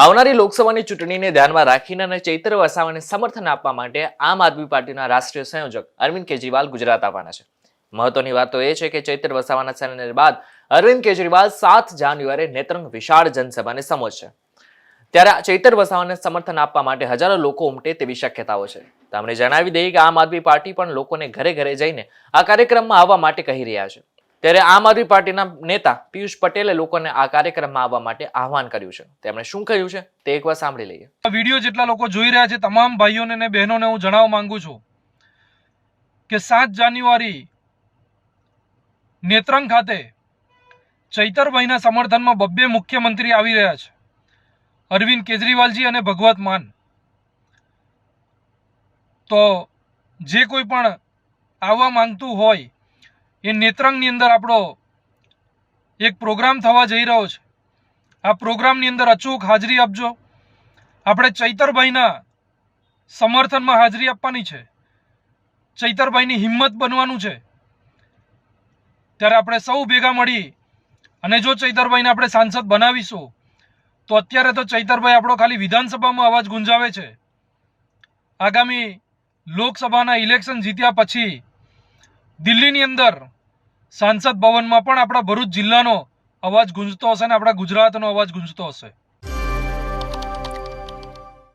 આવનારી લોકસભાની ચૂંટણીને ધ્યાનમાં રાખીને અને ચૈત્ર વસાવાને સમર્થન આપવા માટે આમ આદમી પાર્ટીના રાષ્ટ્રીય સંયોજક અરવિંદ કેજરીવાલ ગુજરાત આવવાના છે. મહત્વની વાત તો એ છે કે ચૈત્ર વસાવાના સેમિનાર બાદ અરવિંદ કેજરીવાલ 7 જાન્યુઆરીએ નેત્રંગ વિશાળ જનસભાને સંબોધશે. ત્યારે ચૈત્ર વસાવાને સમર્થન આપવા માટે હજારો લોકો ઉમટે તેવી શક્યતાઓ છે. તમને જણાવી દઈએ કે આમ આદમી પાર્ટી પણ લોકોને ઘરે ઘરે જઈને આ કાર્યક્રમમાં આવવા માટે કહી રહ્યા છે. ત્યારે આમ આદમી પાર્ટીના નેતા પિયુષ પટેલે લોકોને આ કાર્યક્રમમાં આવવા માટે આહવાન કર્યું છે. તેમણે શું કહ્યું છે તે એકવાર સાંભળી લઈએ. વિડીયો જેટલા લોકો જોઈ રહ્યા છે તમામ ભાઈઓને અને બહેનોને હું જણાવવા માંગુ છું કે 7 જાન્યુઆરી નેત્રંગ ખાતે ચૈતરભાઈના સમર્થનમાં બબ્બે મુખ્યમંત્રી આવી રહ્યા છે, અરવિંદ કેજરીવાલજી અને ભગવત માન. તો જે કોઈ પણ આવવા માંગતું હોય એ નેત્રંગની અંદર આપણો એક પ્રોગ્રામ થવા જઈ રહ્યો છે. આ પ્રોગ્રામની અંદર અચૂક હાજરી આપજો. આપણે ચૈતરભાઈના સમર્થનમાં હાજરી આપવાની છે, ચૈતરભાઈની હિંમત બનવાનું છે. ત્યારે આપણે સૌ ભેગા મળી અને જો ચૈતરભાઈને આપણે સાંસદ બનાવીશું તો અત્યારે તો ચૈતરભાઈ આપણો ખાલી વિધાનસભામાં અવાજ ગુંજાવે છે. આગામી લોકસભાના ઇલેક્શન જીત્યા પછી દિલ્હીની અંદર સાંસદ ભવનમાં પણ આપણા ભરૂચ જિલ્લાનો અવાજ ગુંજતો હશે અને આપણા ગુજરાતનો અવાજ ગુંજતો હશે.